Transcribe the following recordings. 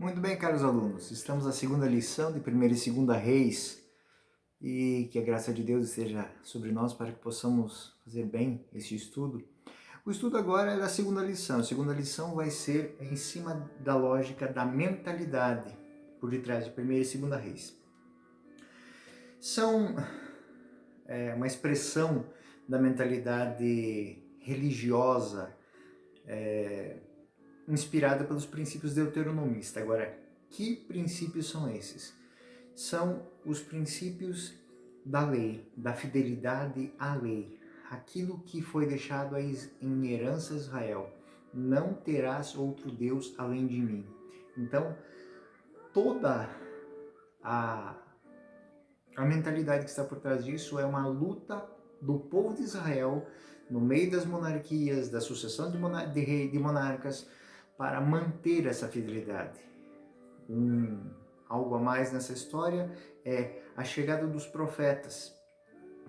Muito bem, caros alunos, estamos na segunda lição de 1ª e 2ª Reis e que a graça de Deus esteja sobre nós para que possamos fazer bem este estudo. O estudo agora é da segunda lição. A segunda lição vai ser em cima da lógica da mentalidade por detrás de 1ª e 2ª Reis. São uma expressão da mentalidade religiosa inspirada pelos princípios deuteronomistas. Agora, que princípios são esses? São os princípios da lei, da fidelidade à lei. Aquilo que foi deixado em herança a Israel. Não terás outro Deus além de mim. Então, toda a mentalidade que está por trás disso é uma luta do povo de Israel no meio das monarquias, da sucessão de monarcas, para manter essa fidelidade. Algo a mais nessa história é a chegada dos profetas,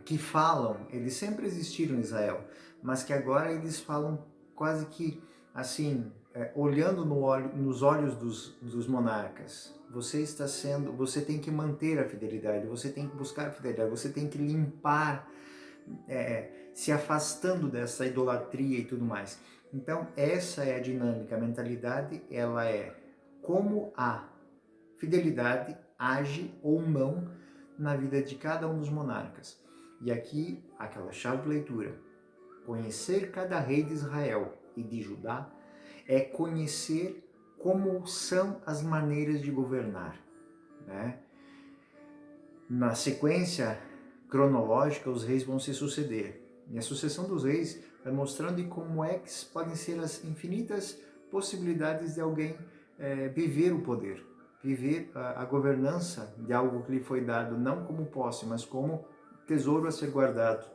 que falam, eles sempre existiram em Israel, mas que agora eles falam quase que assim, olhando nos olhos dos monarcas. Você tem que manter a fidelidade, você tem que buscar a fidelidade, você tem que limpar, se afastando dessa idolatria e tudo mais. Então, essa é a dinâmica. A mentalidade, ela é como a fidelidade age ou não na vida de cada um dos monarcas. E aqui, aquela chave de leitura. Conhecer cada rei de Israel e de Judá é conhecer como são as maneiras de governar, né? Na sequência cronológica, os reis vão se suceder. E a sucessão dos reis vai mostrando como é que podem ser as infinitas possibilidades de alguém viver o poder, viver a governança de algo que lhe foi dado não como posse, mas como tesouro a ser guardado.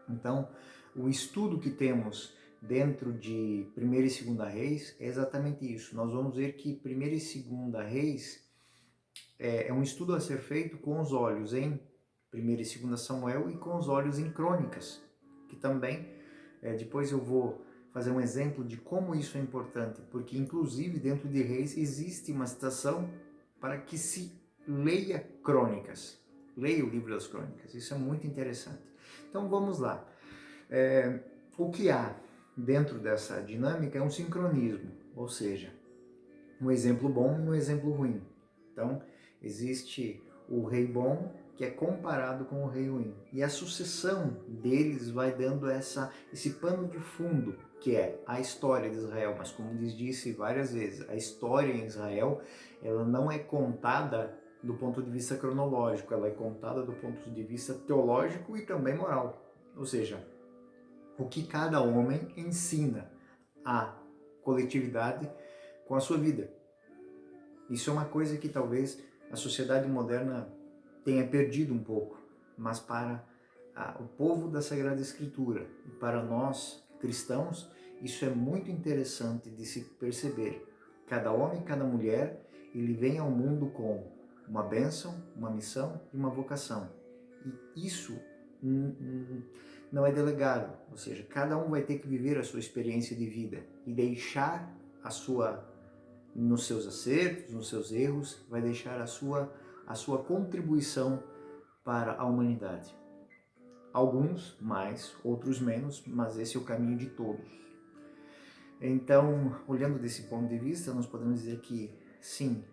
Então, o estudo que temos dentro de 1ª e 2ª Reis é exatamente isso. Nós vamos ver que 1ª e 2ª Reis é um estudo a ser feito com os olhos em 1ª e 2ª Samuel e com os olhos em Crônicas, que também, depois eu vou fazer um exemplo de como isso é importante, porque inclusive dentro de Reis existe uma citação para que se leia Crônicas, leia o livro das Crônicas, isso é muito interessante. Então vamos lá, o que há dentro dessa dinâmica é um sincronismo, ou seja, um exemplo bom e um exemplo ruim. Então, existe o rei bom que é comparado com o rei ruim. E a sucessão deles vai dando esse pano de fundo, que é a história de Israel. Mas como disse várias vezes, a história em Israel, ela não é contada do ponto de vista cronológico, ela é contada do ponto de vista teológico e também moral. Ou seja, o que cada homem ensina à coletividade com a sua vida. Isso é uma coisa que talvez a sociedade moderna tenha perdido um pouco, mas para o povo da Sagrada Escritura e para nós cristãos, isso é muito interessante de se perceber. Cada homem, cada mulher, ele vem ao mundo com uma bênção, uma missão e uma vocação. E isso não é delegado, ou seja, cada um vai ter que viver a sua experiência de vida e deixar nos seus acertos, nos seus erros, vai deixar a sua contribuição para a humanidade. Alguns mais, outros menos, mas esse é o caminho de todos. Então, olhando desse ponto de vista, nós podemos dizer que, sim,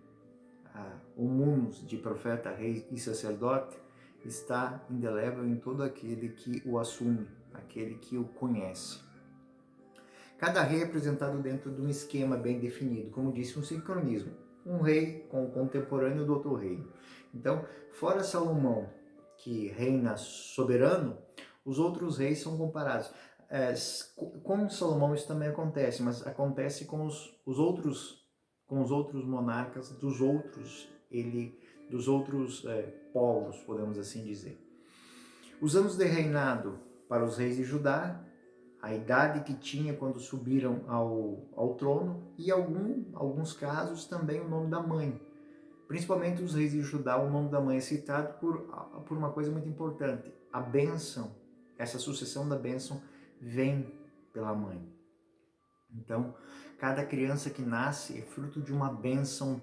o munus de profeta, rei e sacerdote está indelével em todo aquele que o assume, aquele que o conhece. Cada rei é apresentado dentro de um esquema bem definido, como disse, um sincronismo. Um rei com o contemporâneo do outro reino. Então, fora Salomão, que reina soberano, os outros reis são comparados. Com Salomão isso também acontece, mas acontece com os outros monarcas dos outros povos, podemos assim dizer. Os anos de reinado para os reis de Judá, a idade que tinha quando subiram ao trono e alguns casos também o nome da mãe. Principalmente os reis de Judá, o nome da mãe é citado por uma coisa muito importante. A bênção, essa sucessão da bênção vem pela mãe. Então, Cada criança que nasce é fruto de uma bênção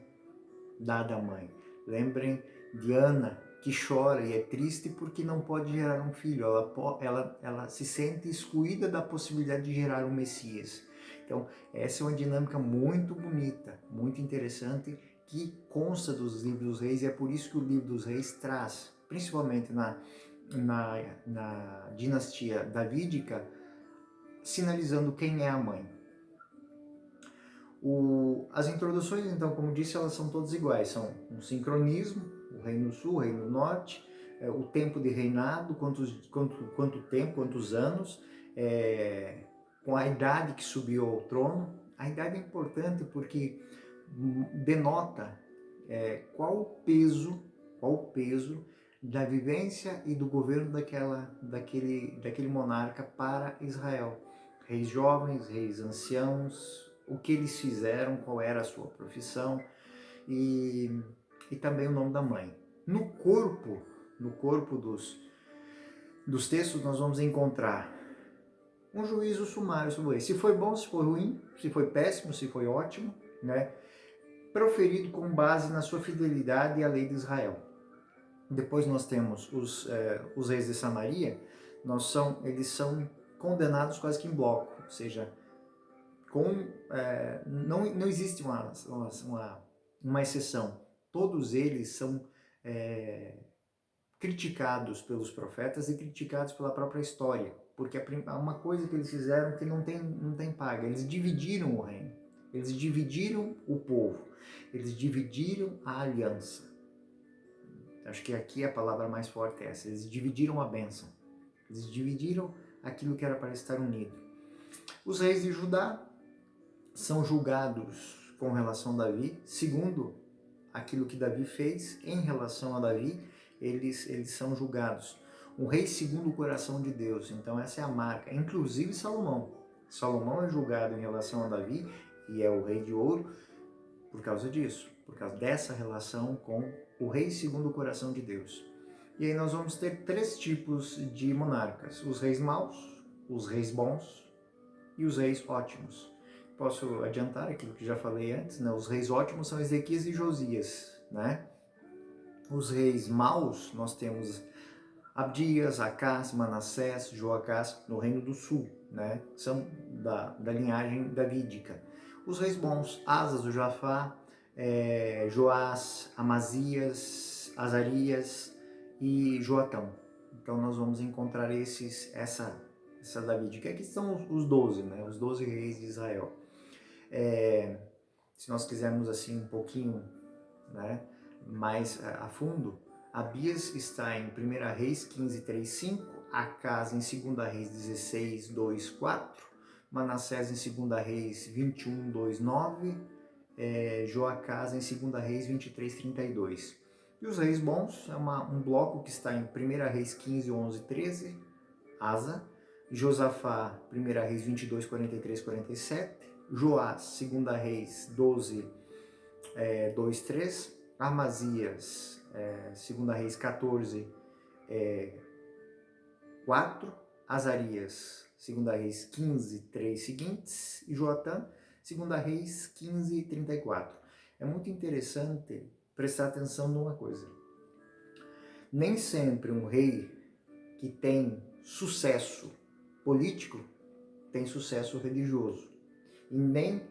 dada à mãe. Lembrem de Ana, que chora e é triste porque não pode gerar um filho. Ela se sente excluída da possibilidade de gerar um Messias. Então, essa é uma dinâmica muito bonita, muito interessante, que consta dos livros dos reis, e é por isso que o livro dos reis traz, principalmente na dinastia davídica, sinalizando quem é a mãe. As introduções, então, como disse, elas são todas iguais, são um sincronismo, o reino sul, o reino norte, o tempo de reinado, quanto tempo, quantos anos, com a idade que subiu ao trono. A idade é importante porque denota qual o peso da vivência e do governo daquele monarca para Israel. Reis jovens, reis anciãos, o que eles fizeram, qual era a sua profissão e também o nome da mãe. No corpo dos textos nós vamos encontrar um juízo sumário sobre ele. Se foi bom, se foi ruim, se foi péssimo, se foi ótimo, né? Proferido com base na sua fidelidade à lei de Israel. Depois nós temos os reis de Samaria, eles são condenados quase que em bloco, ou seja, não existe uma exceção. Todos eles são criticados pelos profetas e criticados pela própria história, porque uma coisa que eles fizeram que não tem paga, eles dividiram o reino, eles dividiram o povo, eles dividiram a aliança. Acho que aqui a palavra mais forte é essa, eles dividiram a bênção, eles dividiram aquilo que era para estar unido. Os reis de Judá são julgados com relação a Davi, segundo aquilo que Davi fez em relação a Davi, eles são julgados. Um rei segundo o coração de Deus, então essa é a marca. Inclusive Salomão. Salomão é julgado em relação a Davi e é o rei de ouro por causa disso, por causa dessa relação com o rei segundo o coração de Deus. E aí nós vamos ter 3 tipos de monarcas: os reis maus, os reis bons e os reis ótimos. Posso adiantar aquilo que já falei antes, né? Os reis ótimos são Ezequias e Josias, né? Os reis maus, nós temos Abdias, Acás, Manassés, Joacás, no reino do sul, né? São da linhagem davídica. Os reis bons, Asas, o Jafá, Joás, Amazias, Azarias e Joatão. Então nós vamos encontrar essa davídica. Aqui são os 12, né? Os 12 reis de Israel. Se nós quisermos assim um pouquinho, né, mais a fundo, Abias está em 1 Reis 15, 3, 5, Acás em 2 Reis 16, 2, 4, Manassés em 2 Reis 21, 2, 9, Joacás em 2 Reis 23, 32. E os reis bons é um bloco que está em 1 Reis 15, 11, 13, Asa, Josafá, 1 Reis 22, 43, 47, Joás, 2 Reis 12, 2, 3, Amazias, 2 Reis 14, 4, Azarias, 2 Reis 15, 3 seguintes, e Joatã, 2 Reis 15, 34. É muito interessante prestar atenção numa coisa. Nem sempre um rei que tem sucesso político tem sucesso religioso. E nem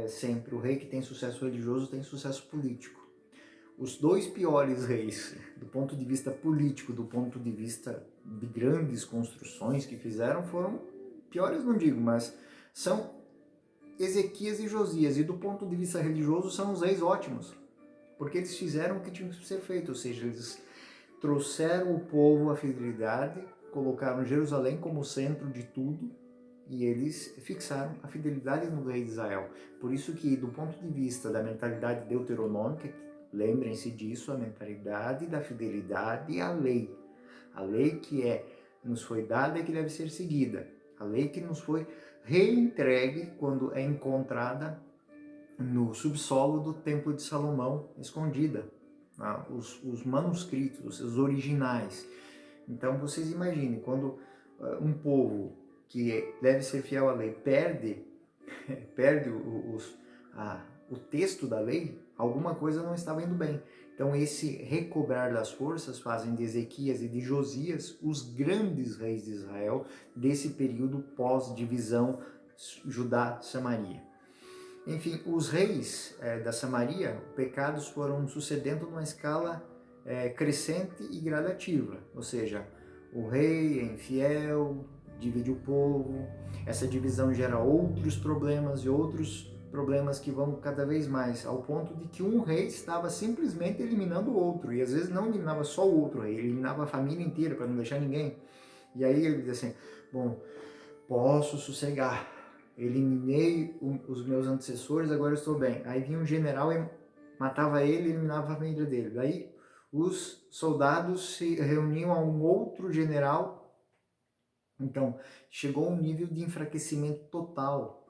sempre o rei que tem sucesso religioso tem sucesso político. Os 2 piores reis, do ponto de vista político, do ponto de vista de grandes construções que fizeram, foram piores, não digo, mas são Ezequias e Josias. E do ponto de vista religioso, são os reis ótimos, porque eles fizeram o que tinha que ser feito, ou seja, eles trouxeram o povo à fidelidade, colocaram Jerusalém como centro de tudo, e eles fixaram a fidelidade no rei de Israel. Por isso que, do ponto de vista da mentalidade deuteronômica, lembrem-se disso, a mentalidade da fidelidade à lei. A lei que nos foi dada e que deve ser seguida. A lei que nos foi reentregue quando é encontrada no subsolo do Templo de Salomão, escondida. Os manuscritos, os originais. Então vocês imaginem, quando um povo que deve ser fiel à lei perde perde o texto da lei, alguma coisa não estava indo bem. Então esse recobrar das forças fazem de Ezequias e de Josias os grandes reis de Israel desse período pós-divisão Judá-Samaria. Enfim, os reis da Samaria, pecados foram sucedendo numa escala crescente e gradativa, ou seja, o rei é infiel, divide o povo, essa divisão gera outros problemas e outros problemas que vão cada vez mais, ao ponto de que um rei estava simplesmente eliminando o outro, e às vezes não eliminava só o outro rei, eliminava a família inteira para não deixar ninguém. E aí ele diz assim, bom, posso sossegar, eliminei os meus antecessores, agora eu estou bem. Aí vinha um general e matava ele e eliminava a família dele. Daí os soldados se reuniam a um outro general. Então chegou a um nível de enfraquecimento total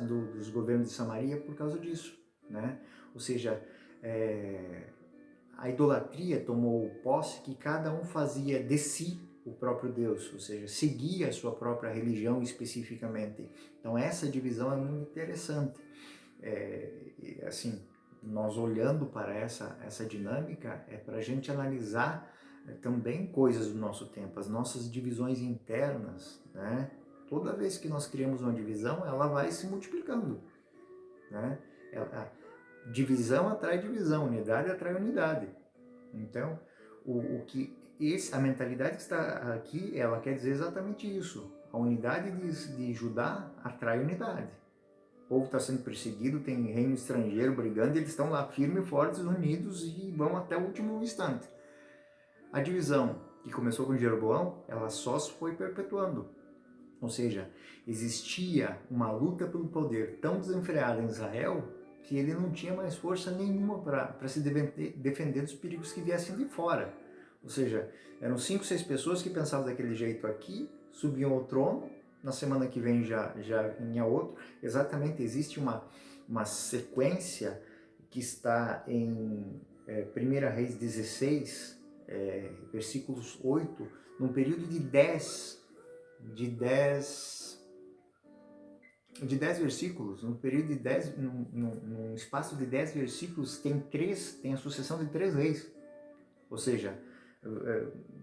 dos governos de Samaria por causa disso, né? Ou seja, a idolatria tomou posse, que cada um fazia de si o próprio Deus, ou seja, seguia a sua própria religião especificamente. Então essa divisão é muito interessante. Assim, nós olhando para essa dinâmica, é para a gente analisar também coisas do nosso tempo, as nossas divisões internas, né? Toda vez que nós criamos uma divisão, ela vai se multiplicando, né? Divisão atrai divisão, unidade atrai unidade. Então, a mentalidade que está aqui, ela quer dizer exatamente isso. A unidade de Judá atrai unidade. O povo está sendo perseguido, tem reino estrangeiro brigando, eles estão lá firmes, fortes, unidos e vão até o último instante. A divisão que começou com Jeroboão, ela só se foi perpetuando. Ou seja, existia uma luta pelo poder tão desenfreada em Israel que ele não tinha mais força nenhuma para se defender dos perigos que viessem de fora. Ou seja, eram 5, 6 pessoas que pensavam daquele jeito aqui, subiam ao trono, na semana que vem já vinha outro. Exatamente, existe uma sequência que está em 1 Reis 16, versículos 8, num período de 10 versículos, num período de 10, num espaço de 10 versículos, tem a sucessão de 3 reis. Ou seja,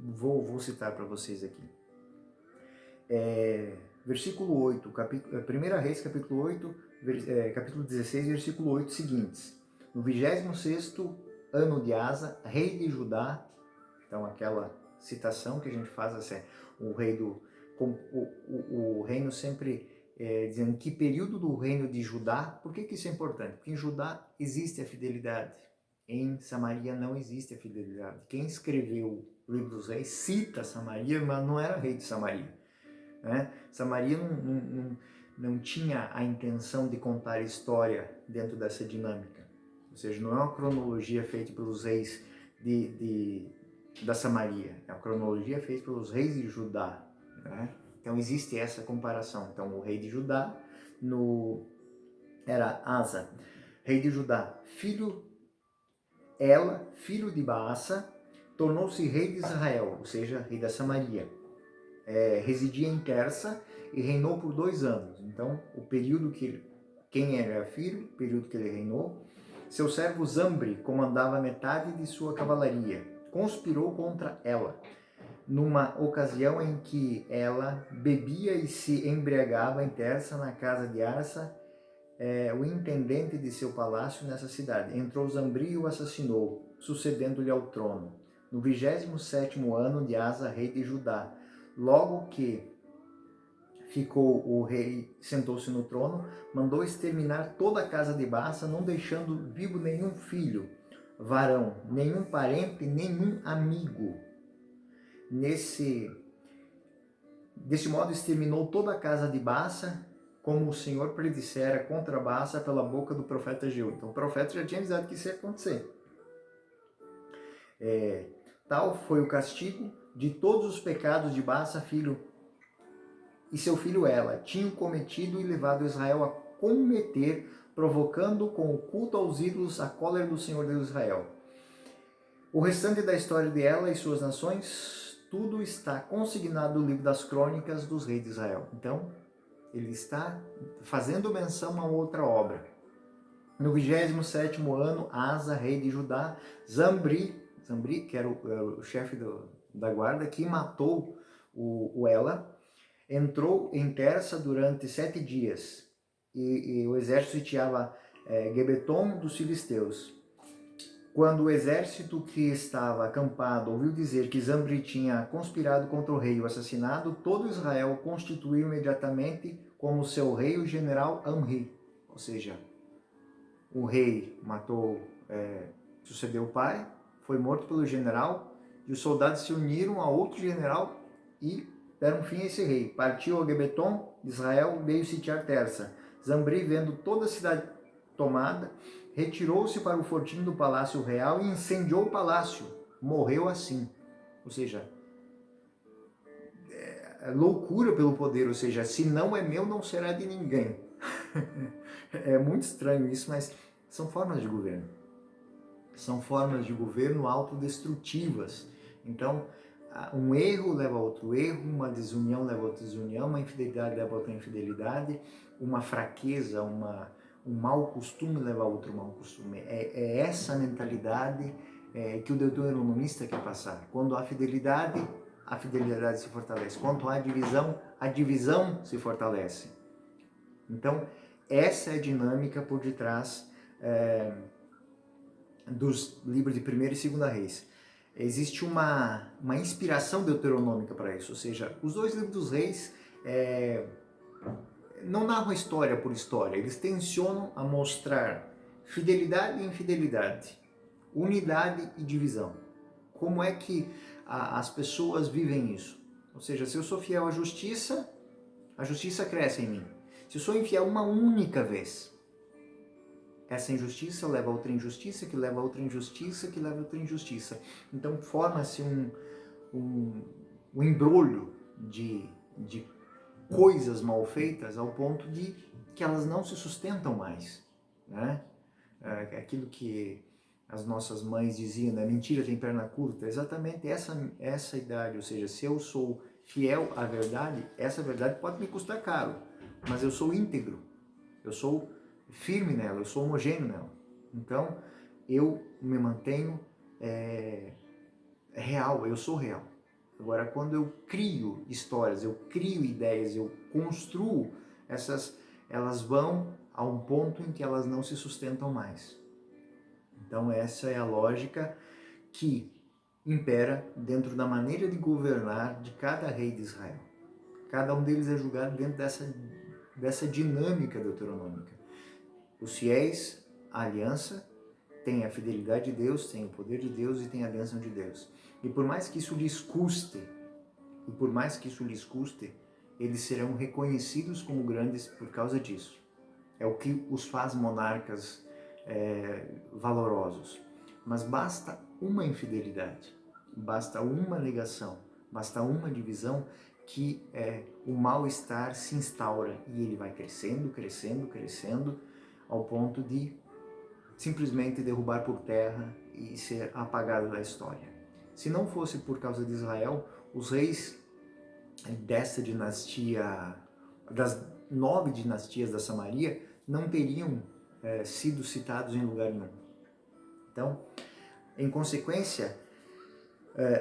vou citar para vocês aqui. Versículo 8, 1 Reis, capítulo 8, capítulo 16, versículo 8 seguintes. No 26º ano de Asa, rei de Judá, então aquela citação que a gente faz assim, o reino sempre dizendo que período do reino de Judá. Por que isso é importante? Porque em Judá existe a fidelidade, em Samaria não existe a fidelidade. Quem escreveu o livro dos reis cita Samaria, mas não era rei de Samaria, né? Samaria não tinha a intenção de contar história dentro dessa dinâmica, ou seja, não é uma cronologia feita pelos reis da Samaria, é a cronologia feita pelos reis de Judá, né? Então existe essa comparação. Então o rei de Judá era Asa, rei de Judá, filho de Baasa, tornou-se rei de Israel, ou seja, rei da Samaria. Residia em Tersa e reinou por 2 anos. Então o período quem era filho, o período que ele reinou. Seu servo Zambre comandava metade de sua cavalaria, conspirou contra ela, numa ocasião em que ela bebia e se embriagava em Tersa, na casa de Arsa, o intendente de seu palácio nessa cidade. Entrou Zambre e o assassinou, sucedendo-lhe ao trono, no 27º ano de Asa, rei de Judá. Logo que ficou o rei, sentou-se no trono, mandou exterminar toda a casa de Baasa, não deixando vivo nenhum filho, varão, nenhum parente, nenhum amigo. Desse modo exterminou toda a casa de Baasa, como o Senhor predissera contra Baasa pela boca do profeta Ageu. Então o profeta já tinha avisado que isso ia acontecer. Tal foi o castigo de todos os pecados de Baasa, filho e seu filho Ela, tinham cometido e levado Israel a cometer, provocando com o culto aos ídolos a cólera do Senhor Deus de Israel. O restante da história de Ela e suas nações, tudo está consignado no livro das crônicas dos reis de Israel. Então, ele está fazendo menção a outra obra. No 27º ano, Asa, rei de Judá, Zambri, que era o chefe da guarda, que matou o Ela, entrou em Terça durante 7 dias, e o exército sitiava Gibeton dos filisteus. Quando o exército que estava acampado ouviu dizer que Zambri tinha conspirado contra o rei e o assassinado, todo Israel constituiu imediatamente como seu rei o general Amri. Ou seja, o rei matou, sucedeu o pai, foi morto pelo general, e os soldados se uniram a outro general e deram fim a esse rei. Partiu a Gibeton de Israel, veio sitiar Terça. Zambri, vendo toda a cidade tomada, retirou-se para o fortim do palácio real e incendiou o palácio. Morreu assim. Ou seja, loucura pelo poder, ou seja, se não é meu, não será de ninguém. É muito estranho isso, mas são formas de governo. São formas de governo autodestrutivas. Então, um erro leva a outro erro, uma desunião leva a outra desunião, uma infidelidade leva a outra infidelidade, uma fraqueza, um mau costume leva a outro mau costume. É essa mentalidade que o deuteronomista quer passar. Quando há fidelidade, a fidelidade se fortalece. Quando há divisão, a divisão se fortalece. Então, essa é a dinâmica por detrás dos livros de 1º e 2º Reis. Existe uma inspiração deuteronômica para isso, ou seja, os dois livros dos reis não narram história por história, eles tensionam a mostrar fidelidade e infidelidade, unidade e divisão. Como é que as pessoas vivem isso? Ou seja, se eu sou fiel à justiça, a justiça cresce em mim. Se eu sou infiel uma única vez, essa injustiça leva a outra injustiça, que leva a outra injustiça, que leva a outra injustiça. Então forma-se um embrulho de coisas mal feitas ao ponto de que elas não se sustentam mais, né? Aquilo que as nossas mães diziam, né? Mentira tem perna curta, exatamente essa idade, ou seja, se eu sou fiel à verdade, essa verdade pode me custar caro, mas eu sou íntegro, eu sou firme nela, eu sou homogêneo nela. Então, eu me mantenho real, eu sou real. Agora, quando eu crio histórias, eu crio ideias, eu construo, elas vão a um ponto em que elas não se sustentam mais. Então, essa é a lógica que impera dentro da maneira de governar de cada rei de Israel. Cada um deles é julgado dentro dessa dinâmica deuteronômica. Os fiéis, a aliança, têm a fidelidade de Deus, têm o poder de Deus e têm a bênção de Deus. E por mais que isso lhes custe, eles serão reconhecidos como grandes por causa disso. É o que os faz monarcas valorosos. Mas basta uma infidelidade, basta uma negação, basta uma divisão que o mal-estar se instaura e ele vai crescendo, crescendo, crescendo, ao ponto de simplesmente derrubar por terra e ser apagado da história. Se não fosse por causa de Israel, os reis dessa dinastia, das 9 dinastias da Samaria, não teriam sido citados em lugar nenhum. Então, em consequência,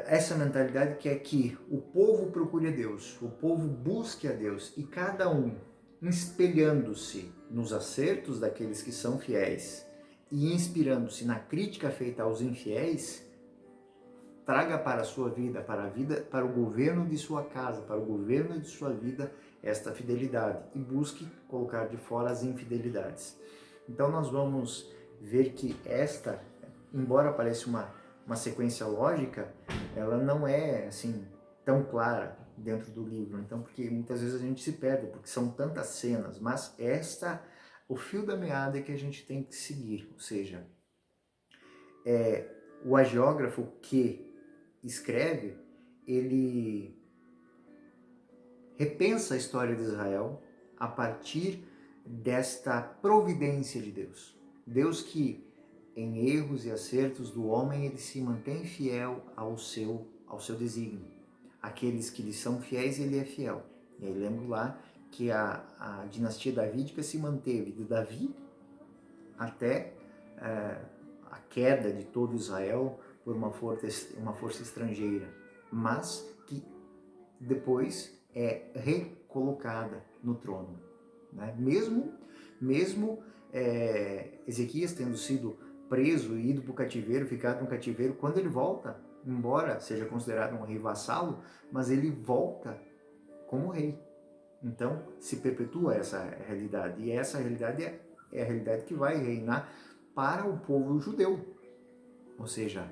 essa mentalidade que é que o povo procure a Deus, o povo busque a Deus, e cada um espelhando-se nos acertos daqueles que são fiéis e inspirando-se na crítica feita aos infiéis, traga para a sua vida, para o governo de sua casa, para o governo de sua vida, esta fidelidade, e busque colocar de fora as infidelidades. Então nós vamos ver que esta, embora pareça uma sequência lógica, ela não é assim tão clara dentro do livro. Então, porque muitas vezes a gente se perde, porque são tantas cenas, mas o fio da meada é que a gente tem que seguir, ou seja, o agiógrafo que escreve, ele repensa a história de Israel a partir desta providência de Deus. Deus que, em erros e acertos do homem, ele se mantém fiel ao seu desígnio. Aqueles que lhe são fiéis, ele é fiel. E aí lembro lá que a dinastia davídica se manteve de Davi até a queda de todo Israel por uma força estrangeira, mas que depois é recolocada no trono, né? Mesmo Ezequias tendo sido preso e ido para o cativeiro, ficado no cativeiro, quando ele volta, embora seja considerado um rei vassalo, mas ele volta como rei. Então se perpetua essa realidade, e essa realidade é a realidade que vai reinar para o povo judeu. Ou seja,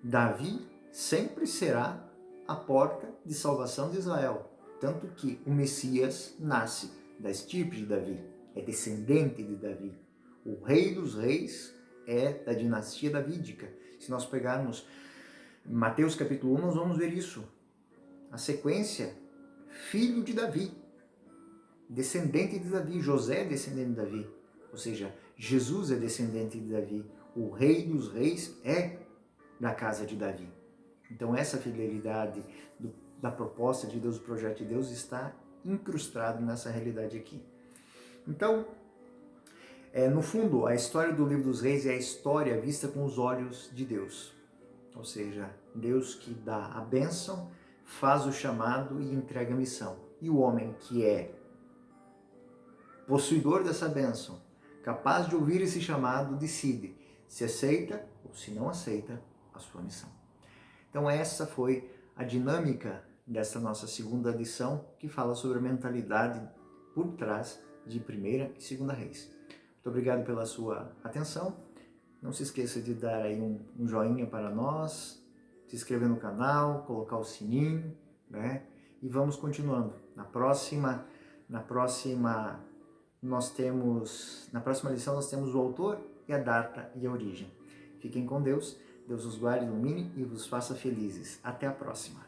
Davi sempre será a porta de salvação de Israel. Tanto que o Messias nasce da estirpe de Davi, é descendente de Davi. O rei dos reis é da dinastia davídica. Se nós pegarmos Mateus capítulo 1, nós vamos ver isso. A sequência, filho de Davi, descendente de Davi. José é descendente de Davi. Ou seja, Jesus é descendente de Davi. O rei dos reis é da casa de Davi. Então essa fidelidade da proposta de Deus, do projeto de Deus, está incrustado nessa realidade aqui. Então, no fundo, a história do livro dos reis é a história vista com os olhos de Deus. Ou seja, Deus que dá a bênção, faz o chamado e entrega a missão. E o homem que é possuidor dessa bênção, capaz de ouvir esse chamado, decide se aceita ou se não aceita a sua missão. Então essa foi a dinâmica dessa nossa segunda lição, que fala sobre a mentalidade por trás de 1ª e 2ª Reis. Muito obrigado pela sua atenção. Não se esqueça de dar aí um joinha para nós, se inscrever no canal, colocar o sininho, né? E vamos continuando. Na próxima lição nós temos o autor e a data e a origem. Fiquem com Deus. Deus os guarde, ilumine e vos faça felizes. Até a próxima.